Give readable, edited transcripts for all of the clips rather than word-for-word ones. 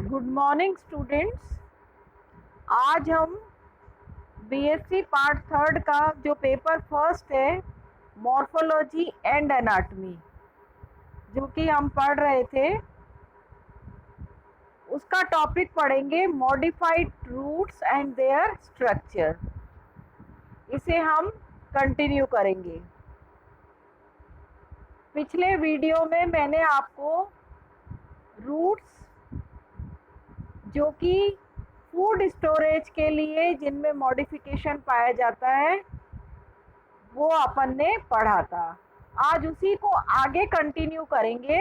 Good morning students. आज हम BSc part third का जो पेपर फर्स्ट है मॉर्फोलॉजी एंड एनाटॉमी जो कि हम पढ़ रहे थे उसका टॉपिक पढ़ेंगे modified roots and their structure. इसे हम कंटिन्यू करेंगे। पिछले वीडियो में मैंने आपको रूट्स जो कि फूड स्टोरेज के लिए जिनमें मॉडिफिकेशन पाया जाता है वो अपन ने पढ़ा था। आज उसी को आगे कंटिन्यू करेंगे।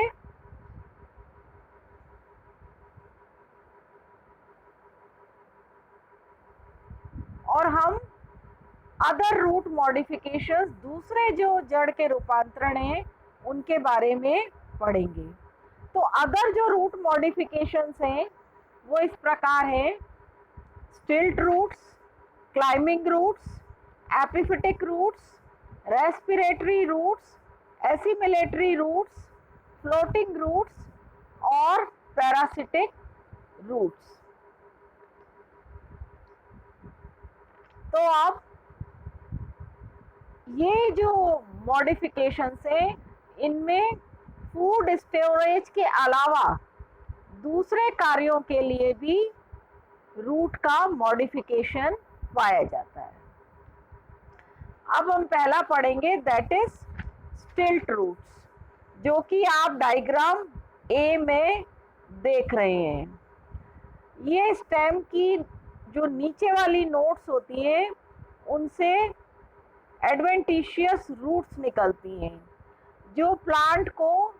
और हम अदर रूट मॉडिफिकेशंस, दूसरे जो जड़ के रूपांतरण हैं उनके बारे में पढ़ेंगे। तो अदर जो रूट मॉडिफिकेशंस हैं वो इस प्रकार है: stilt roots, climbing roots, epiphytic roots, respiratory roots, assimilatory roots, floating roots और पैरासिटिक रूट्स। तो अब ये जो मॉडिफिकेशंस हैं इनमें फूड स्टोरेज के अलावा दूसरे कार्यों के लिए भी रूट का मॉडिफिकेशन पाया जाता है। अब हम पहला पढ़ेंगे, दैट इज स्टिल्ट रूट्स, जो कि आप डायग्राम ए में देख रहे हैं। ये स्टेम की जो नीचे वाली नोट्स होती हैं उनसे एडवेंटिशियस रूट्स निकलती हैं जो प्लांट को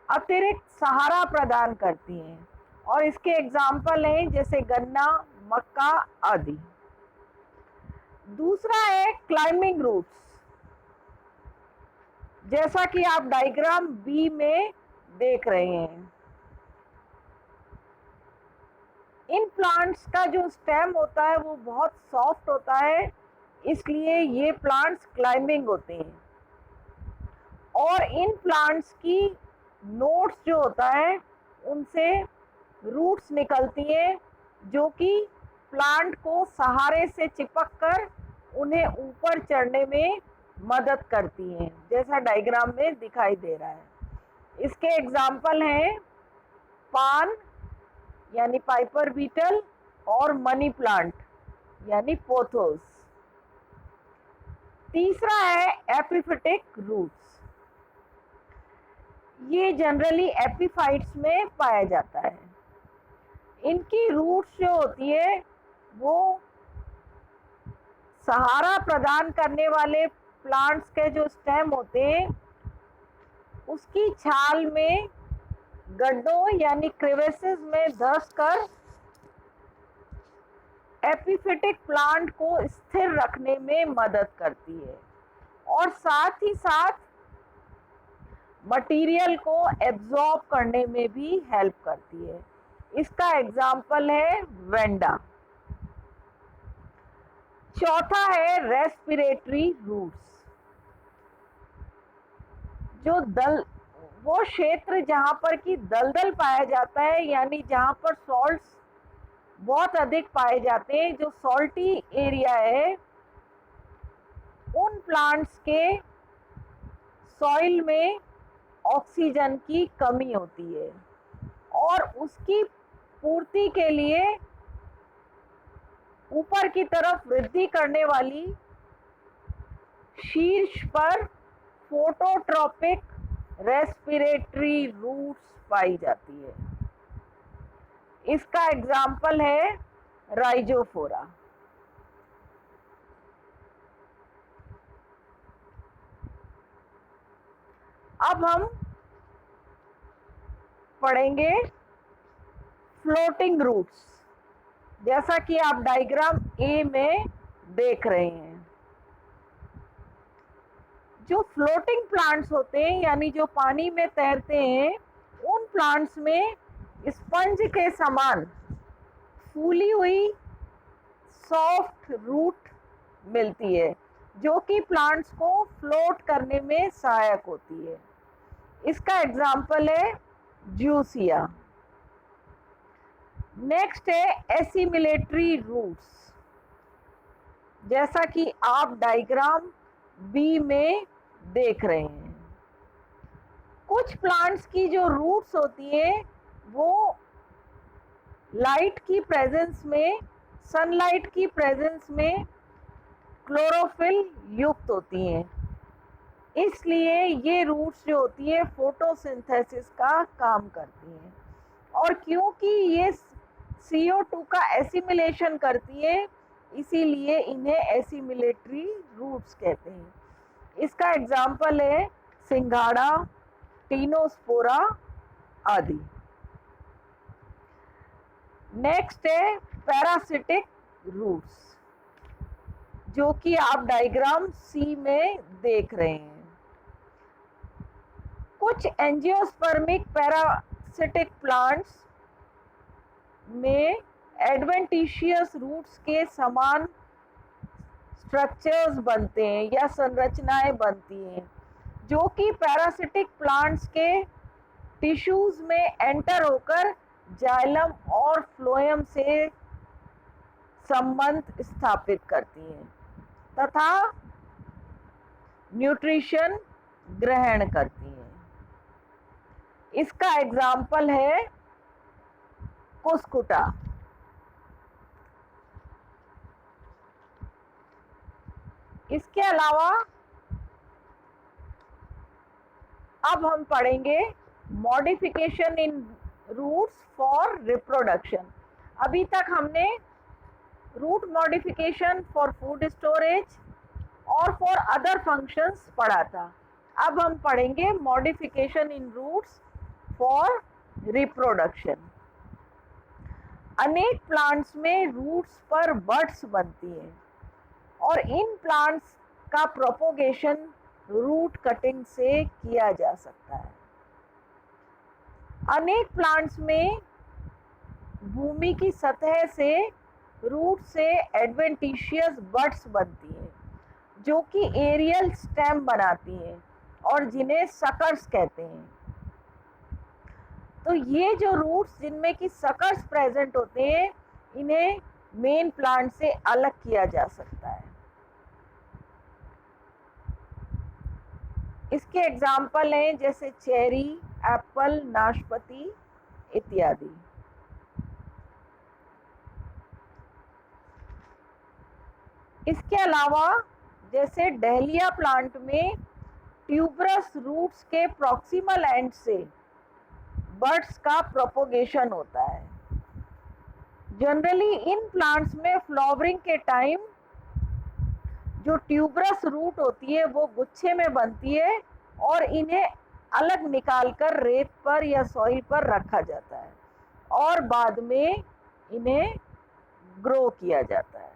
अतिरिक्त सहारा प्रदान करती हैं, और इसके एग्जाम्पल हैं जैसे गन्ना, मक्का आदि। दूसरा है क्लाइंबिंग रूट्स, जैसा कि आप डायग्राम बी में देख रहे हैं। इन प्लांट्स का जो स्टेम होता है वो बहुत सॉफ्ट होता है, इसलिए ये प्लांट्स क्लाइंबिंग होते हैं। और इन प्लांट्स की नोट्स जो होता है उनसे रूट्स निकलती हैं जो कि प्लांट को सहारे से चिपक कर उन्हें ऊपर चढ़ने में मदद करती हैं, जैसा डायग्राम में दिखाई दे रहा है। इसके एग्जाम्पल हैं पान यानी पाइपर बीटल और मनी प्लांट यानी पोथोस। तीसरा है एपिफिटिक रूट्स। ये जनरली एपिफाइट्स में पाया जाता है। इनकी रूट्स जो होती है वो सहारा प्रदान करने वाले प्लांट्स के जो स्टेम होते हैं उसकी छाल में गड्ढों यानी क्रिवेसेस में धंस कर एपिफिटिक प्लांट को स्थिर रखने में मदद करती है, और साथ ही साथ मटेरियल को एब्जॉर्ब करने में भी हेल्प करती है। इसका एग्जाम्पल है वेंडा। चौथा है रेस्पिरेटरी रूट्स। जो वो क्षेत्र जहाँ पर कि दलदल पाया जाता है, यानी जहाँ पर सॉल्ट्स बहुत अधिक पाए जाते हैं, जो सॉल्टी एरिया है, उन प्लांट्स के सॉइल में ऑक्सीजन की कमी होती है, और उसकी पूर्ति के लिए ऊपर की तरफ वृद्धि करने वाली शीर्ष पर फोटोट्रॉपिक रेस्पिरेटरी रूट्स पाई जाती है। इसका एग्जाम्पल है राइजोफोरा। अब हम पढ़ेंगे फ्लोटिंग रूट्स, जैसा कि आप डायग्राम ए में देख रहे हैं। जो फ्लोटिंग प्लांट्स होते हैं यानी जो पानी में तैरते हैं, उन प्लांट्स में स्पंज के समान फूली हुई सॉफ्ट रूट मिलती है जो कि प्लांट्स को फ्लोट करने में सहायक होती है। इसका एग्जाम्पल है ज्यूसिया। नेक्स्ट है एसिमिलेटरी रूट्स, जैसा कि आप डायग्राम बी में देख रहे हैं। कुछ प्लांट्स की जो रूट्स होती है वो लाइट की प्रेजेंस में, सनलाइट की प्रेजेंस में क्लोरोफिल युक्त होती हैं, इसलिए ये रूट्स जो होती है फोटोसिंथेसिस का काम करती हैं। और क्योंकि ये CO2 का एसिमिलेशन करती है, इसीलिए इन्हें एसिमिलेटरी रूट्स कहते हैं। इसका एग्जाम्पल है सिंघाड़ा, टीनोस्पोरा आदि। नेक्स्ट है पैरासिटिक रूट्स, जो कि आप डायग्राम सी में देख रहे हैं। कुछ एंजियोस्पर्मिक पैरासिटिक प्लांट्स में एडवेंटिशियस रूट्स के समान स्ट्रक्चर्स बनते हैं या संरचनाएं बनती हैं, जो कि पैरासिटिक प्लांट्स के टिश्यूज में एंटर होकर जाइलम और फ्लोएम से संबंध स्थापित करती हैं तथा न्यूट्रिशन ग्रहण करती हैं। इसका एग्जाम्पल है कुस्कुटा। इसके अलावा अब हम पढ़ेंगे modification in roots for reproduction. अभी तक हमने root modification for food storage और फॉर अदर फंक्शंस पढ़ा था। अब हम पढ़ेंगे modification in roots for reproduction. अनेक प्लांट्स में रूट्स पर बड्स बनती हैं और इन प्लांट्स का प्रोपोगेशन रूट कटिंग से किया जा सकता है। अनेक प्लांट्स में भूमि की सतह से रूट से एडवेंटिशियस बड्स बनती हैं, जो कि एरियल स्टेम बनाती हैं और जिन्हें सकर्स कहते हैं। तो ये जो रूट्स जिनमें कि सकर्स प्रेजेंट होते हैं, इन्हें मेन प्लांट से अलग किया जा सकता है। इसके एग्जाम्पल हैं जैसे चेरी, एप्पल, नाशपाती इत्यादि। इसके अलावा जैसे डहलिया प्लांट में ट्यूबरस रूट्स के प्रॉक्सिमल एंड से बड्स का प्रोपोगेशन होता है। जनरली इन प्लांट्स में फ्लावरिंग के टाइम जो ट्यूबरस रूट होती है वो गुच्छे में बनती है और इन्हें अलग निकालकर रेत पर या सॉइल पर रखा जाता है और बाद में इन्हें ग्रो किया जाता है।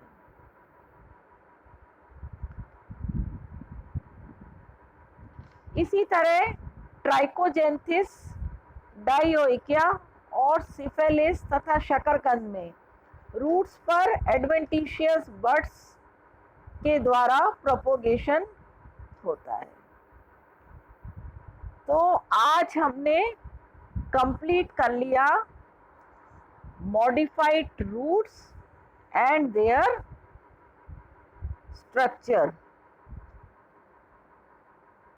इसी तरह ट्राइकोजेंथिस, डायोइकिया और सिफेलिस तथा शकरकंद में रूट्स पर एडवेंटिशियस बड्स के द्वारा प्रोपोगेशन होता है। तो आज हमने कंप्लीट कर लिया modified roots and their structure.